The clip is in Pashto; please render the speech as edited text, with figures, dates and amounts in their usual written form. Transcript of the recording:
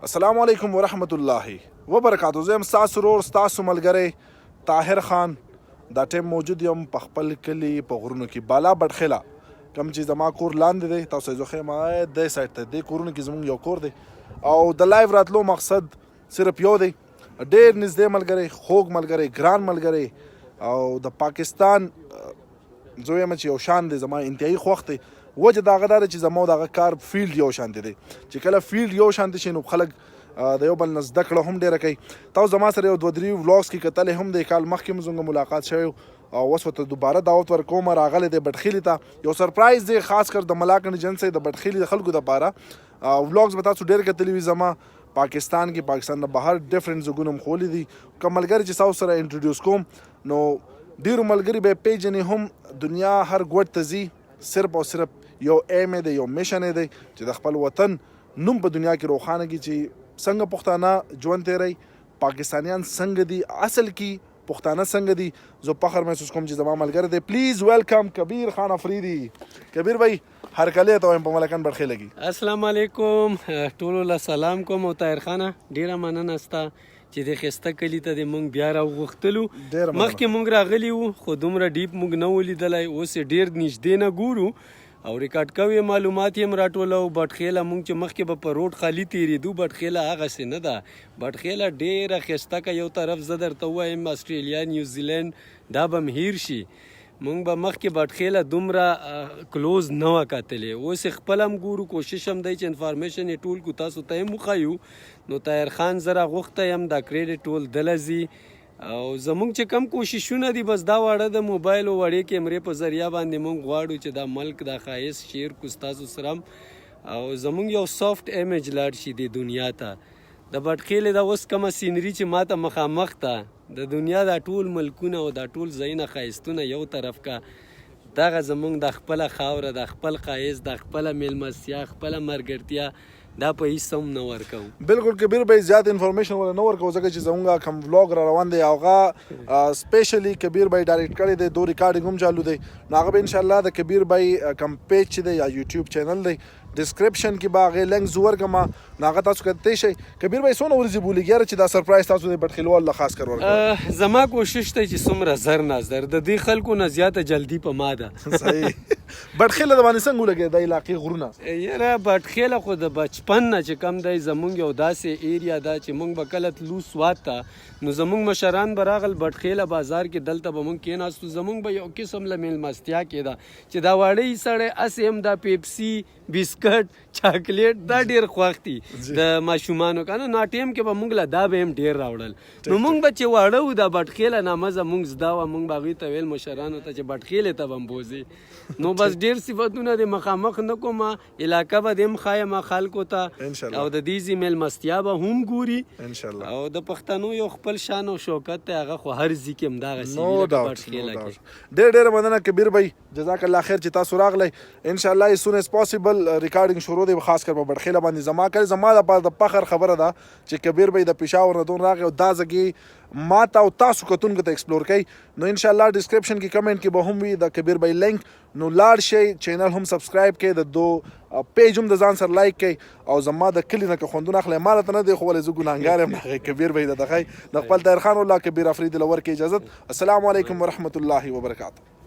السلام علیکم ورحمت الله وبرکاتو. زه یم ستاسو ورور ستاسو ملګری طاهر خان. دا ټیم موجود یم په خپل کلي په غرونو کې بالا بټخیله کوم چې زما کور لاندې دی. تاسو یې زه ښیم دې سایډ ته دې کورونو کې زموږ یو کور دی او د لایو راتلو مقصد صرف یو دی. ډېر نږدې ملګری، خوږ ملګری، ګران ملګری او د پاکستان زه یم چې یو شان دی زما انتهایي خوښ دی. وجه د هغه دا ده چې زما د هغه کار فیلډ یو شانتې دی چې کله فیلډ یو شانتې شي نو خلک د یو بل نه زده کړه هم ډېره کوي. تاسو زما سره یو 2-3 ولاګس کې کتلی هم دی. کال مخکې مو زموږ ملاقات شوی او اوس ورته دوباره دعوت ورکوم. راغلی دی بټخیلي ته، یو سرپرایز دی خاص کر د ملاکنډ ایجنسۍ د بټخیلي د خلکو دپاره. ولاګس به تاسو ډېر کتلي وي زما پاکستان کې، پاکستان نه بهر ډفرنټ ځایونه م ښوولي دي. که ملګري چې تاسو سره انټروډیوس کوم نو ډېرو ملګري به یې پیژنې هم. دنیا هر ګوټ ته ځي، صرف او صرف یو ایم دی، یو میشن دی چې د خپل وطن نوم په دنیا کې روښانه کړي چې څنګه پښتانه ژوند تیروي، پاکستانیان څنګه دي، اصل کې پښتانه څنګه دي. زه فخر محسوس کوم چې زما ملګری دی. پلیز ویلکم کبیر خان افریدي. کبیر بھائی هرکلی ته وایم په ملکن بټخیله کې. السلام علیکم ټولو له سلام کوم. او طاهر خانه ډیره مننه ستا چې د ښایسته کلي ته د موږ بیا راوغوښتلو. مخکې موږ راغلي وو خو دومره ډیپ موږ نه و لیدلی، اوس یې ډېر نږدې نه ګورو او ریکارډ کوي معلومات یې هم راټولو. بټخیله موږ چې مخکې به په روډ خالي تېرېدو، بټخیله هغسې نه ده. بټخیله ډېره ښایسته که یو طرف زه درته ووایم اسټرالیا، نیوزیلینډ دا به م هیر شي. موږ به مخکې بټخیله دومره کلوز نه وه کتلې، اوس یې خپل هم ګورو. کوشش هم دی چې انفارمیشن یې ټول کړو، تاسو ته یې هم وښایو. نو طاهر خان زه راغوښتی یم، دا کریډټ ټول دله ځي او زمونږ چې کم کوششونه دي بس دا واړه د موبایل او وړې کیمرې په ذریعه باندې مونږ غواړو چې دا ملک دا ښایست شیر کړو ستاسو سره او زمونږ یو سافت ایمیج لاړ شي د دنیا ته. د بټخیلې دا اوس کومه سینري چې ماته مخامخ ته د دنیا دا ټول ملکونه او دا ټول ځایونه ښایستونه یو طرف کا، دغه زمونږ د خپله خاوره، د خپل ښایست، د خپله میلمستیا، خپله مرګرتیا دا په هیڅ هم نه ورکوو. بالکل کبیر بھائی زیات انفارمیشن ولا نه ورکوو ځکه چې زموږ کوم ولاګ را روان دی هغه سپیشلی کبیر بھائی ډایرکټ کړی دی، 2 ریکارډینګ هم چالو دی. نو هغه به انشاءالله د کبیر بھائی کوم پیج چې دی یا یوټیوب چینل دی ډسکرپشن کې به هغې لینک زه ورکړم، نو هغه تاسو کتلی شئ. کبیر بھائی څومره ورځې بولېږي یاره چې دا سرپرایز تاسو د بټخیلوال له خاص کر ورکړئ؟ زما کوشش دی چې څومره زر نه زر د دې خلکو نه زیاته جلدي په ما ده. صحیح. بټخیله د باندې څنګه ولګېد د علاقې غرونه؟ یاره بټخیله خو د بچپن نه چې کم دی زمونږ یو داسې ایریا ده چې مونږ به کله تلو سوات ته نو زمونږ مشران به راغل بټخیله بازار کې، دلته به مونږ کېناستو. زمونږ به یو قسم له میلمستیا کېده چې دا واړی سړی هسې هم دا پیپسي، بسکټ، چاکلیټ دا ډېر خوښ دي د ماشومانو که نه. ټیم کې به مونږ له دا به هم ډېر راوړل. نو مونږ به چې واړه وو دا بټخیله نامه زمونږ زده وه، مونږ به هغوی ته ویل مشرانو ته چې بټخیلې ته به م بوځې. نو بس ډېر صفتونه د مخامخ نه کوم، علاقه به دې هم ښایم خلکو ته او د دې ځي میلمستیا به هم ګوري او د پښتنو یو خپل شان او شوکت دی، هغه خو هر ځي کې همدغسې وي لکه بټخیله کې. ډېره مننه کبیر بھائی، جزاک الله خیر چې تاسو راغلی. انشاءالله as soon as possible ریکارډینګ شروع دی خاص کر په بټخیله باندې. زما کړی زما دپاره د فخر خبره ده چې کبیر بھائی د پېښور نه دون راغی او دا ځګې ما ته او تاسو کتونکو ته ایکسپلور کوي. نو انشاءالله ډسکرپشن کې کمنټ کې به هم وي د کبیر بھائی لینک، نو لاړ شئ چینل هم سبسکرایب کړئ، د دو پیج هم د ځان سره لایک کړئ او زما د کلي نه که خوندونه اخلی ما راته نه دی خو ولې زه ګناهګار یم هغې کبیر بھائی ته دخی د خپل طاهر خان الله کبیر افریدي له ورکړي اجازت. السلام علیکم ورحمت الله وبرکاتو.